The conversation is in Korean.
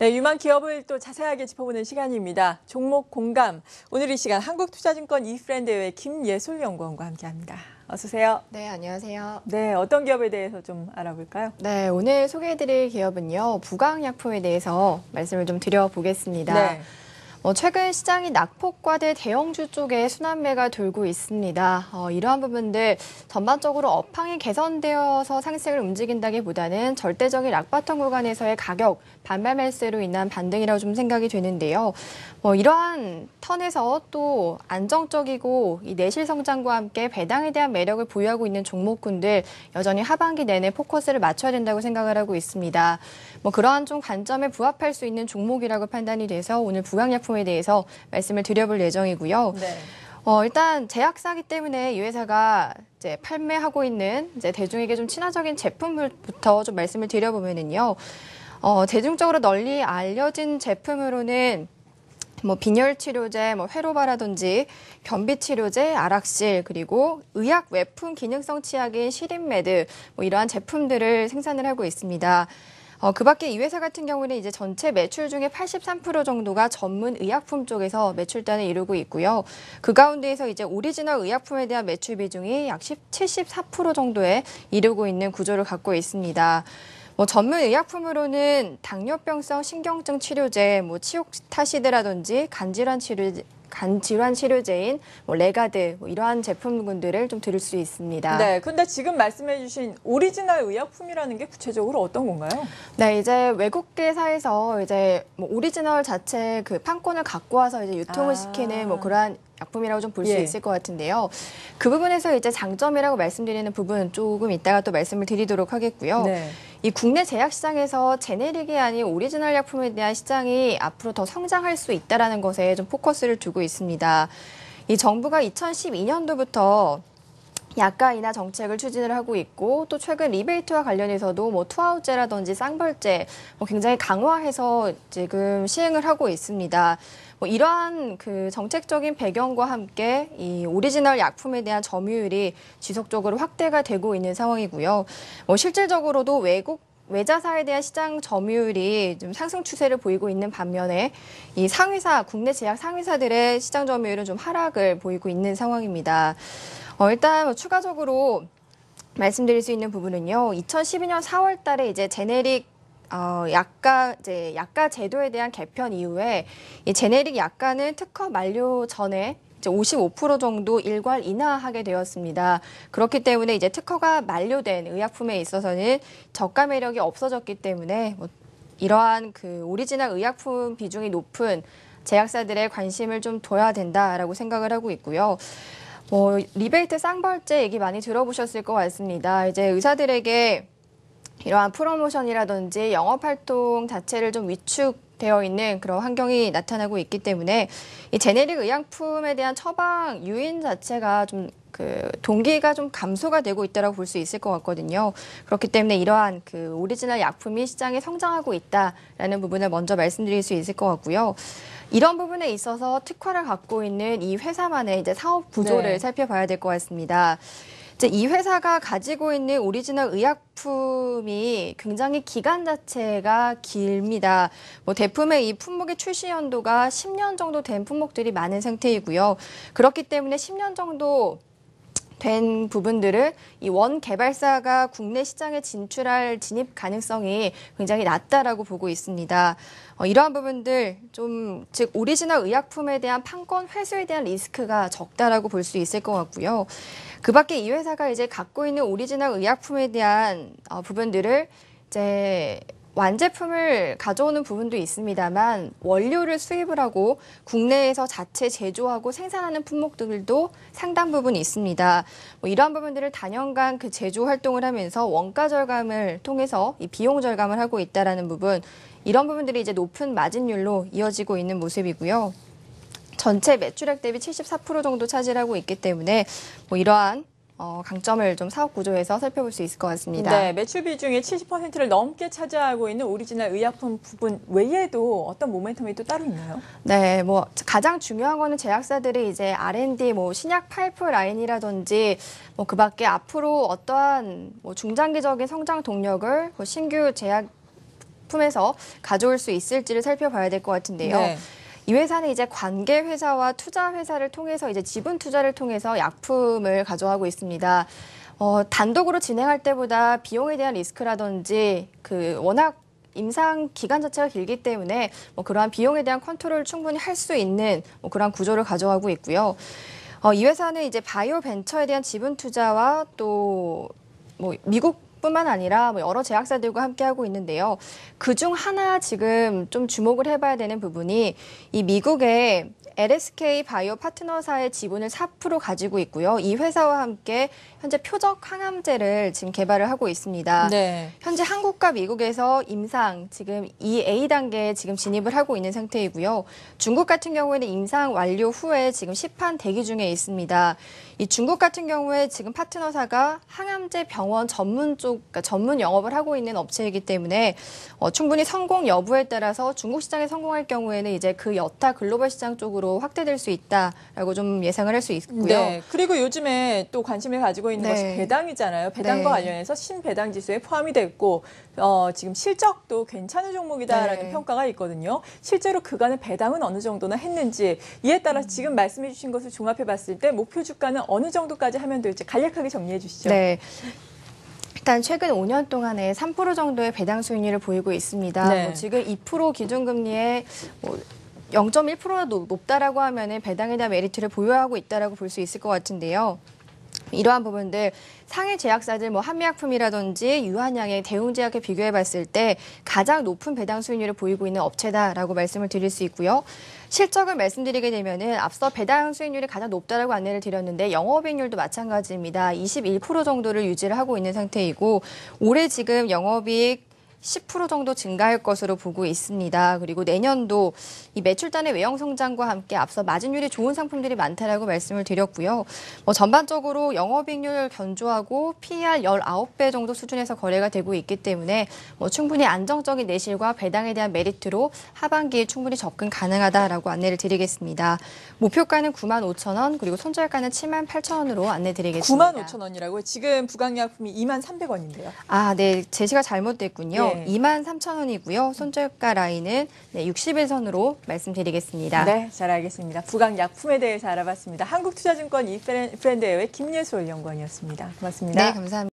네, 유망 기업을 또 자세하게 짚어보는 시간입니다. 종목 공감. 오늘 이 시간 한국투자증권 이프렌드의 김예솔 연구원과 함께합니다. 어서 오세요. 네, 안녕하세요. 네, 어떤 기업에 대해서 좀 알아볼까요? 네, 오늘 소개해드릴 기업은요, 부강약품에 대해서 말씀을 좀 드려보겠습니다. 네. 최근 시장이 낙폭과대 대형주 쪽에 순환매가 돌고 있습니다. 이러한 부분들 전반적으로 업황이 개선되어서 상승을 움직인다기보다는 절대적인 락바텀 구간에서의 가격 반발 매수로 인한 반등이라고 좀 생각이 되는데요. 이러한 턴에서 또 안정적이고 이 내실 성장과 함께 배당에 대한 매력을 보유하고 있는 종목군들 여전히 하반기 내내 포커스를 맞춰야 된다고 생각을 하고 있습니다. 그러한 좀 관점에 부합할 수 있는 종목이라고 판단이 돼서 오늘 부강약품에 대해서 말씀을 드려볼 예정이고요. 네. 일단 제약사기 때문에 이 회사가 이제 판매하고 있는 이제 대중에게 좀 친화적인 제품부터 좀 말씀을 드려보면은요. 대중적으로 널리 알려진 제품으로는 빈혈 치료제, 회로바라든지 변비 치료제, 아락실, 그리고 의약 외품 기능성 치약인 시린메드 이러한 제품들을 생산을 하고 있습니다. 그 밖에 이 회사 같은 경우는 이제 전체 매출 중에 83% 정도가 전문 의약품 쪽에서 매출단을 이루고 있고요. 그 가운데에서 이제 오리지널 의약품에 대한 매출 비중이 약 74% 정도에 이르고 있는 구조를 갖고 있습니다. 전문 의약품으로는 당뇨병성 신경증 치료제, 치옥타시드라든지 간질환 치료제인 레가드 이러한 제품군들을 좀 들을 수 있습니다. 네, 근데 지금 말씀해주신 오리지널 의약품이라는 게 구체적으로 어떤 건가요? 네, 이제 외국계사에서 이제 오리지널 자체 그 판권을 갖고 와서 이제 유통을 시키는 그러한 약품이라고 좀 볼 수 있을 것 같은데요. 그 부분에서 이제 장점이라고 말씀드리는 부분 조금 이따가 또 말씀을 드리도록 하겠고요. 네. 이 국내 제약 시장에서 제네릭이 아닌 오리지널 약품에 대한 시장이 앞으로 더 성장할 수 있다는 것에 좀 포커스를 두고 있습니다. 이 정부가 2012년도부터 약가 인하 정책을 추진을 하고 있고 또 최근 리베이트와 관련해서도 투아웃제라든지 쌍벌제 굉장히 강화해서 지금 시행을 하고 있습니다. 이러한 그 정책적인 배경과 함께 이 오리지널 약품에 대한 점유율이 지속적으로 확대가 되고 있는 상황이고요. 실질적으로도 외자사에 대한 시장 점유율이 좀 상승 추세를 보이고 있는 반면에 이 상위사, 국내 제약 상위사들의 시장 점유율은 좀 하락을 보이고 있는 상황입니다. 일단 추가적으로 말씀드릴 수 있는 부분은요. 2012년 4월 달에 이제 제네릭 약가 제도에 대한 개편 이후에 이 제네릭 약가는 특허 만료 전에 이제 55% 정도 일괄 인하하게 되었습니다. 그렇기 때문에 이제 특허가 만료된 의약품에 있어서는 저가 매력이 없어졌기 때문에 이러한 그 오리지널 의약품 비중이 높은 제약사들의 관심을 좀 둬야 된다라고 생각을 하고 있고요. 리베이트 쌍벌제 얘기 많이 들어보셨을 것 같습니다. 이제 의사들에게 이러한 프로모션이라든지 영업활동 자체를 좀 위축되어 있는 그런 환경이 나타나고 있기 때문에 이 제네릭 의약품에 대한 처방 유인 자체가 좀 동기가 좀 감소가 되고 있다고 볼 수 있을 것 같거든요. 그렇기 때문에 이러한 그 오리지널 약품이 시장에 성장하고 있다라는 부분을 먼저 말씀드릴 수 있을 것 같고요. 이런 부분에 있어서 특화를 갖고 있는 이 회사만의 이제 사업 구조를 살펴봐야 될 것 같습니다. 이 회사가 가지고 있는 오리지널 의약품이 굉장히 기간 자체가 깁니다. 대품의 이 품목의 출시 연도가 10년 정도 된 품목들이 많은 상태이고요. 그렇기 때문에 10년 정도 된 부분들을 이 원 개발사가 국내 시장에 진출할 진입 가능성이 굉장히 낮다라고 보고 있습니다. 이러한 부분들 즉 오리지널 의약품에 대한 판권 회수에 대한 리스크가 적다라고 볼 수 있을 것 같고요. 그 밖에 이 회사가 이제 갖고 있는 오리지널 의약품에 대한 부분들을 이제 완제품을 가져오는 부분도 있습니다만 원료를 수입을 하고 국내에서 자체 제조하고 생산하는 품목들도 상당 부분 있습니다. 이러한 부분들을 단연간 그 제조 활동을 하면서 원가 절감을 통해서 이 비용 절감을 하고 있다라는 부분, 이런 부분들이 이제 높은 마진율로 이어지고 있는 모습이고요. 전체 매출액 대비 74% 정도 차지하고 있기 때문에 이러한 강점을 좀 사업 구조에서 살펴볼 수 있을 것 같습니다. 네, 매출 비중의 70%를 넘게 차지하고 있는 오리지널 의약품 부분 외에도 어떤 모멘텀이 또 따로 있나요? 네, 가장 중요한 거는 제약사들이 이제 R&D, 신약 파이프라인이라든지 그 밖에 앞으로 어떠한 중장기적인 성장 동력을 신규 제약 품에서 가져올 수 있을지를 살펴봐야 될 것 같은데요. 네. 이 회사는 이제 관계 회사와 투자 회사를 통해서 이제 지분 투자를 통해서 약품을 가져가고 있습니다. 단독으로 진행할 때보다 비용에 대한 리스크라든지 워낙 임상 기간 자체가 길기 때문에 그러한 비용에 대한 컨트롤을 충분히 할 수 있는 그러한 구조를 가져가고 있고요. 이 회사는 이제 바이오 벤처에 대한 지분 투자와 또 미국뿐만 아니라 여러 제약사들과 함께하고 있는데요. 그중 하나 지금 좀 주목을 해봐야 되는 부분이 이 미국의 LSK 바이오 파트너사의 지분을 4% 가지고 있고요. 이 회사와 함께 현재 표적 항암제를 지금 개발을 하고 있습니다. 네. 현재 한국과 미국에서 임상 지금 2A 단계에 지금 진입을 하고 있는 상태이고요. 중국 같은 경우에는 임상 완료 후에 지금 시판 대기 중에 있습니다. 이 중국 같은 경우에 지금 파트너사가 항암제 병원 그러니까 전문 영업을 하고 있는 업체이기 때문에 충분히 성공 여부에 따라서 중국 시장에 성공할 경우에는 이제 그 여타 글로벌 시장 쪽으로 확대될 수 있다라고 좀 예상을 할 수 있고요. 네. 그리고 요즘에 또 관심을 가지고 있는 네. 것이 배당이잖아요. 배당과 네. 관련해서 신배당 지수에 포함이 됐고 지금 실적도 괜찮은 종목이다라는 네. 평가가 있거든요. 실제로 그간의 배당은 어느 정도나 했는지 이에 따라 지금 말씀해 주신 것을 종합해 봤을 때 목표 주가는 어느 정도까지 하면 될지 간략하게 정리해 주시죠. 네. 일단 최근 5년 동안에 3% 정도의 배당 수익률을 보이고 있습니다. 네. 지금 2% 기준금리에 0.1%가 높다라고 하면은 배당에 대한 메리트를 보유하고 있다라고 볼 수 있을 것 같은데요. 이러한 부분들 상해 제약사들 한미약품이라든지 유한양의 대웅제약에 비교해 봤을 때 가장 높은 배당 수익률을 보이고 있는 업체다라고 말씀을 드릴 수 있고요. 실적을 말씀드리게 되면은 앞서 배당 수익률이 가장 높다라고 안내를 드렸는데 영업이익률도 마찬가지입니다. 21% 정도를 유지를 하고 있는 상태이고 올해 지금 영업이익 10% 정도 증가할 것으로 보고 있습니다. 그리고 내년도 이 매출단의 외형 성장과 함께 앞서 마진율이 좋은 상품들이 많다라고 말씀을 드렸고요. 전반적으로 영업이익률 견조하고 PER 19배 정도 수준에서 거래가 되고 있기 때문에 충분히 안정적인 내실과 배당에 대한 메리트로 하반기에 충분히 접근 가능하다라고 안내를 드리겠습니다. 목표가는 95,000원 그리고 손절가는 78,000원으로 안내 드리겠습니다. 95,000원이라고요? 지금 부강약품이 23,100원인데요. 아, 네. 제시가 잘못됐군요. 네. 23,000원이고요. 손절가 라인은 60일선으로 말씀드리겠습니다. 네, 잘 알겠습니다. 부강약품에 대해서 알아봤습니다. 한국투자증권 이프렌드웨어 김예솔 연구원이었습니다. 고맙습니다. 네, 감사합니다.